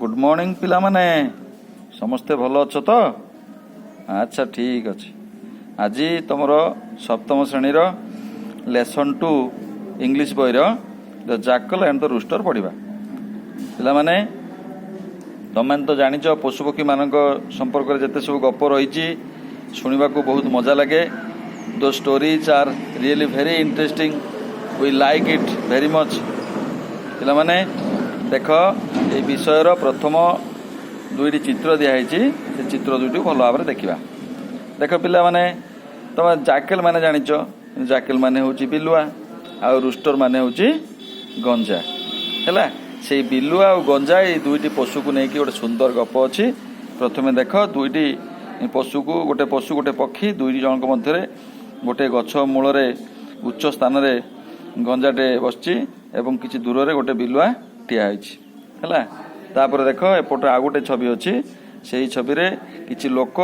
Good morning पिला माने समस्ते भल अछ तो। अच्छा ठीक अच्छे। आज तुम सप्तम श्रेणी लेसन 2 इंग्लिश बही the jackal and the rooster पढ़ा। पिला माने तुम तो जानिच पशुपक्षी मान संपर्क में जिते सब गप रही शुणा बहुत मजा लगे। दो stories are really very interesting, we like it very much. पिला माने देख ये विषय प्रथम 2टी चित्र दिखाई से चित्र 2टी भल भाव में देखा। देख पिला माने तुम जाकेल माने जानिच जाकेल माने होची बिलुआ आ रूस्टर माने होची गंजा है। से बिलुआ और गंजा ये 2टी पशु को लेकिन गोटे सुंदर गप अच्छी। प्रथम देख 2टी पशु को गोटे पशु गोटे पक्षी 2 जन मध्य गोटे गछ मूल उच्च स्थान गंजाटे बसची एवं किसी दूर रे गोटे बिलुआ ठिया है। तापर देख एपटे आ गोटे छवि अच्छी, से छवि रे किसी लोक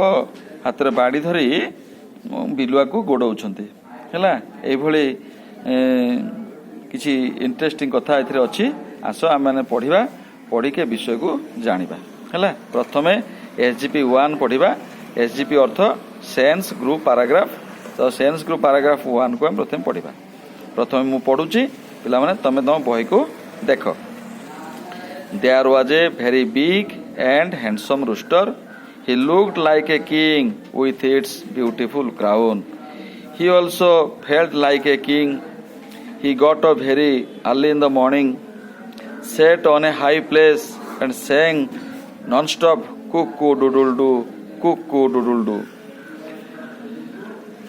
हाथ में बाड़ी धरी बिलुआ को गोड़ाउछंती है। एभली किसी इंटरेस्टिंग कथा एथिरे अच्छी। आस आम मैंने पढ़ा पढ़ी के विषय को जानिबा है। प्रथमे SGP 1 पढ़ा। SGP अर्थ सेंस ग्रुप पैराग्राफ। तो सेंस ग्रुप पैराग्राफ 1 को हम प्रथम पढ़ा। प्रथम मु पढ़ुची पिला माने तमे तुम बही को देख। There was a very big and handsome rooster. He looked like a king with its beautiful crown. He also felt like a king. He got up very early in the morning, sat on a high place and sang non-stop cuckoo-doodle-doo, cuckoo-doodle-doo.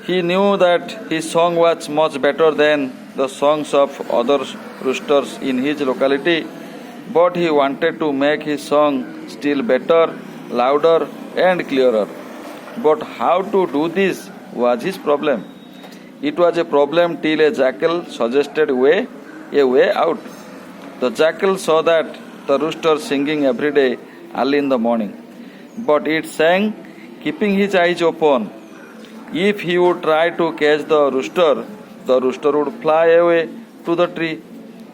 He knew that his song was much better than the songs of other roosters in his locality, but he wanted to make his song still better, louder and clearer. But how to do this was his problem. It was a problem till a jackal suggested a way out. The jackal saw that the rooster singing every day early in the morning, but it sang keeping his eyes open. If he would try to catch the rooster would fly away to the tree.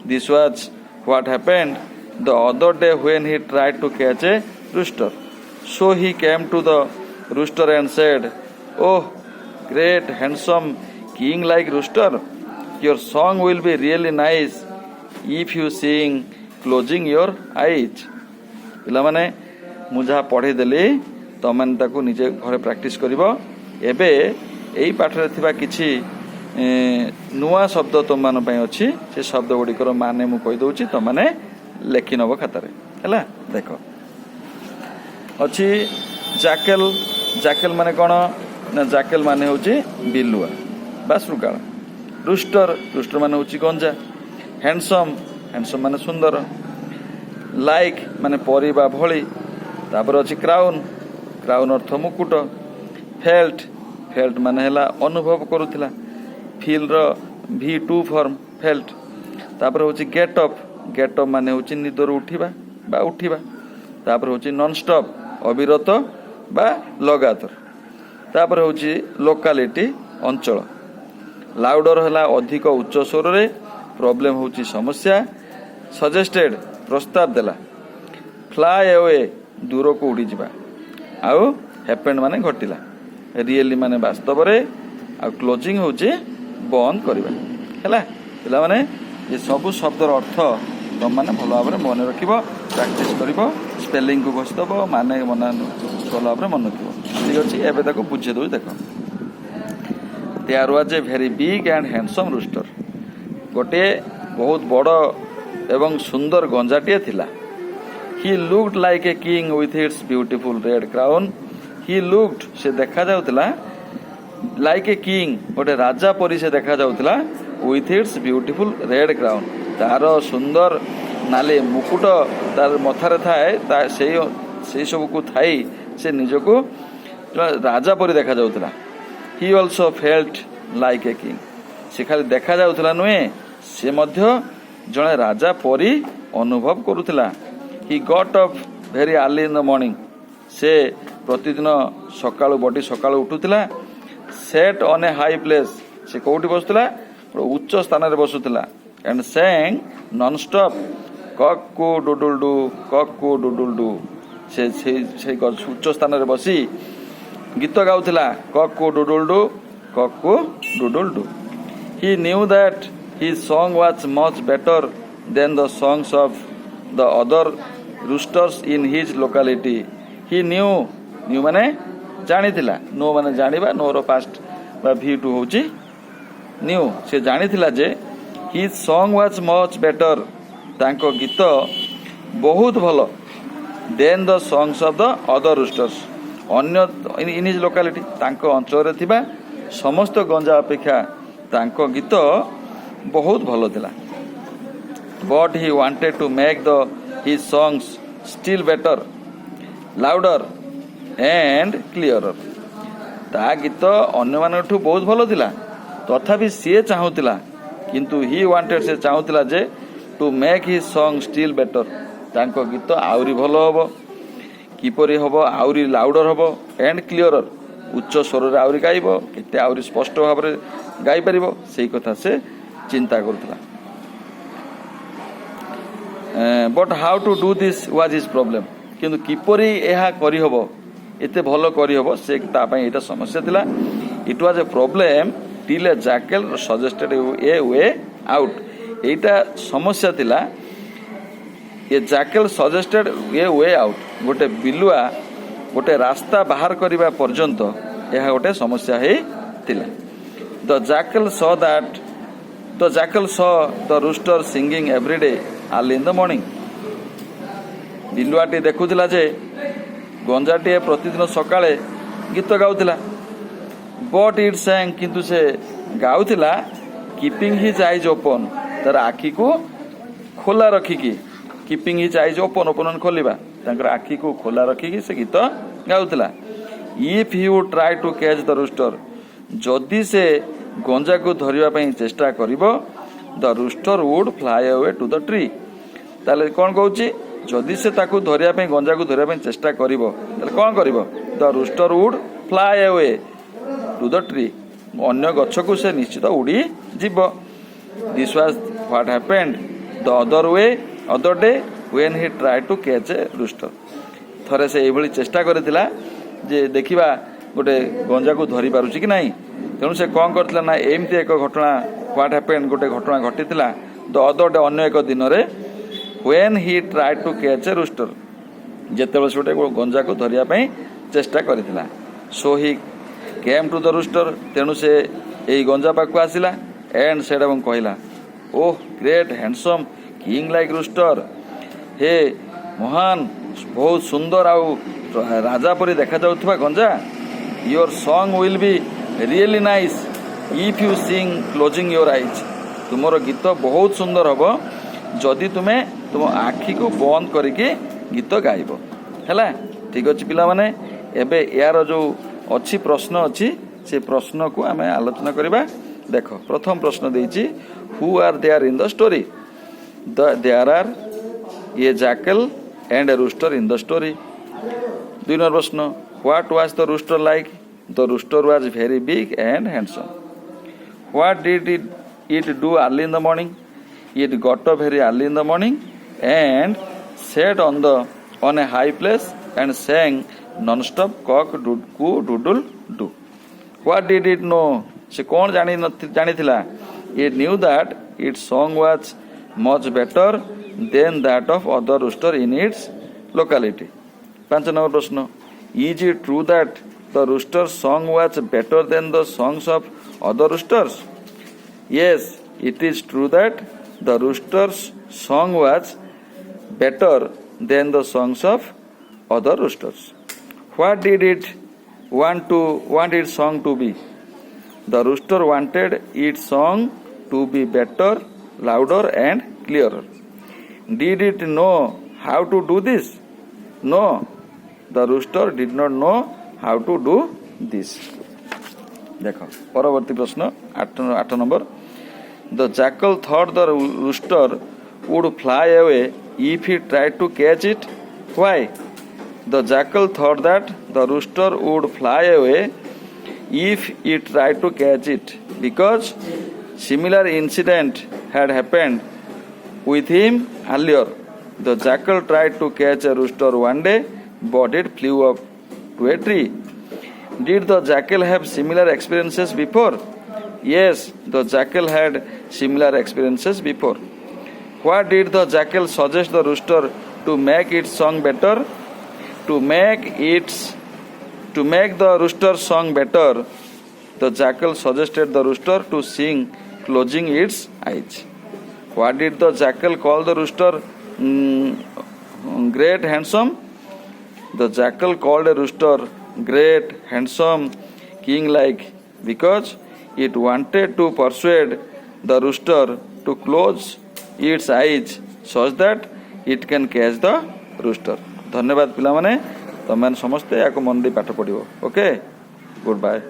This was what happened the other day when he tried to catch a rooster. So he came to the rooster and said, "Oh, great, handsome, king-like rooster, your song will be really nice if you sing closing your eyes." पिला माने मु जहाँ पढ़ेदेली तुम मैंने निजे घरे practice कर। एबे यही पाठ रे थिबा किछि नुआ शब्द तुम मान अच्छी। से शब्द गुड़िकर माने मु कही दउछि, तुम माने लेखि नब खातारे है। देख अच्छी जाकेल। जाकेल माने कौन ना जाकेल माने होची बिलुआ बा श्रृगाल। रूस्टर रूस्टर माने होची गंजा। हैंडसम हैंडसम माने सुंदर। लाइक माने परी बा भली। तापर अच्छी क्राउन क्राउन अर्थ मुकुट। फेल्ट फेल्ट माने हैला अनुभव करुथिला। फील रो V2 फॉर्म फेल्ट। तापर होची गेट अप गेट अप माने होची निदर उठिबा बा उठिबा। तापर होची नॉन स्टॉप अविरत बा लगातार। तापर होची लोकालिटी अंचल। लाउडर हैला अधिक उच्च स्वर रे। प्रॉब्लम होची समस्या। सजेस्टेड प्रस्ताव देला। फ्लाई अवे दूर को उड़ी जिबा। आउ हैपेंड माने घटिला। रियली माने वास्तव रे। आ क्लोजिंग होची बंद करबा हैला। पिला माने ये सब शब्दर अर्थ तुम मैंने भल भाव में मन रख प्रैक्टिस कर स्पेलिंग को घोषिदब माने मना भल भाव में मन रख। ठीक अच्छे एवं ताको बुझे दो। देख there was a very big and handsome rooster. गोटे बहुत बड़ एवं सुंदर गंजाटे थिला। He looked like a king with its beautiful red crown. He looked से देखा जाउतला लाइक ए किंग गोटे राजा परी से देखा जाउतला with its beautiful red crown. तार सुंदर नाली मुकुट तार मथारे थाए से सब को थाई से निजको राजा परी देखा जाउतला। He also felt like a king. से खाली देखा जाउतला नुहे से मध्य जड़े राजा परी अनुभव करुला। He got up very early in the morning. से प्रतिदिन सकाळु बड़ी सकाळु उठुला। Set on a high place. से कौटी बसुला उच्च स्थान रे बसुला। And sang non stop cock a doodle doo cock a doodle doo से उच्च स्थान रे बसी गीत गाउथिला cock a doodle doo he knew that his song was much better than the songs of the other roosters in his locality. He knew माने जानिथिला no माने जानिबा no रो past बा V2 होची न्यू से जानिथिला जे his song was much better तांको गीत बहुत भलो then the songs of the other roosters अन्य इन हिज लोकालिटी तांको अंचल रे थिबा समस्त गंजा अपेक्षा तांको गीत बहुत भलो थिला but he wanted to make the his songs still better louder and clearer ता गीत अन्य मानठू बहुत भलो थिला तथापि सी चाहूतिला किंतु ही वांटेड से चाहूतिला जे to make his song still better तांको गीत आउरी भलो हबो किपरि हबो आउरी लाउडर हबो एंड क्लियरर उच्च स्वर रे आउरी गाइबो केते आउरी स्पष्ट भाव रे गाई परिबो सेही कथा से चिंता करुला but how to do this was his problem किंतु किपरि एहा करि हबो एते भलो करि हबो से ता पई एटा समस्या थिला it was a problem till A jackal suggested A way out एटा समस्या थिला ए जैकल सजेस्टेड ए वे आउट गोटे बिलुआ गोटे रास्ता बाहर करिबा पर्यंत एहा गोटे समस्या हे थिला the jackal saw that The jackal saw the rooster singing every day early in the morning. बिलुआटी देखुला जे गंजाटी प्रतिदिन सकाळे गीत गाउतिला बट इट sang किंतु से गाउतिला कीपिंग हिज आईज ओपन तार आखी को खोला रखिकी keeping his eyes open open खोलिबा तांकर आखी को खोला रखिकी से गीत गाउतिला if he would try to catch the rooster जदि से गंजा को धरिबा पई चेष्टा करिवो the rooster would fly away to the tree ताले कोन कहूची जदि से ताकू धरिया पई गंजा को धरिया पई चेष्टा करिवो ताले कोन करिवो the rooster would fly away to the tree अन्य गछ को से निश्चित उड़ी जीवो this was what happened the other day when he try to catch a rooster थरे से एभली चेष्टा करथिला जे देखिबा गोटे गंजा को धरी पारुची कि नहीं तेणु से कौन करथिला ना एमती एक घटना व्हाट हैपेंड गोटे घटना घटिथिला द अदर डे अन्य एक दिन रे when he try to catch a rooster जेतेबेले से गोटे गंजा को धरिया पई चेष्टा करथिला so he came to the rooster तेणु से एई गंजा पाखु आसिला एंड सेड एवं कहला oh great handsome king like rooster हे महान बहुत सुंदर आउ राजा परी देखा जाउथबा गंजा your song will be really nice if you sing closing your eyes तुमर गीत बहुत सुंदर हबो जदि तुमे तुम आखी को बंद करके गीत गाइबो हैला ठीक अछि पिला माने एबे यार जो अछि प्रश्न अछि से प्रश्न को आमे आलोचना करबा देखो प्रथम प्रश्न देछि who are there in the story there are a jackal and a rooster in the story दुई नंबर प्रश्न what was the rooster like the rooster was very big and handsome what did it do early in the morning it got up very early in the morning and sat on a high place and sang non-stop cock coo doodle do. What did it know? से कौन जानी थिला? It knew that its song was much better than that of other rooster in its locality. 5 number प्रश्न. Is it true that the rooster's song was better than the songs of other roosters? Yes, it is true that the rooster's song was better than the songs of other roosters. What did it want its song to be? The rooster wanted its song to be better, louder and clearer. Did it know how to do this? No, the rooster did not know how to do this. देखो परवर्ती प्रश्न 8 number. The jackal thought the rooster would fly away if he tried to catch it. Why? The jackal thought that the rooster would fly away if he tried to catch it because similar incident had happened with him earlier The jackal tried to catch a rooster one day, but it flew up to a tree. Did the jackal have similar experiences before? Yes, the jackal had similar experiences before. What did the jackal suggest the rooster to make its song better? To make the rooster's song better, the jackal suggested the rooster to sing closing its eyes. What did the jackal call the rooster? Great handsome? The jackal called a rooster great, handsome, king-like because it wanted to persuade the rooster to close its eyes such that it can catch the rooster. धन्यवाद पिला माने, तुम समस्ते या मन दे पाठ पढ़ो. Okay, good bye.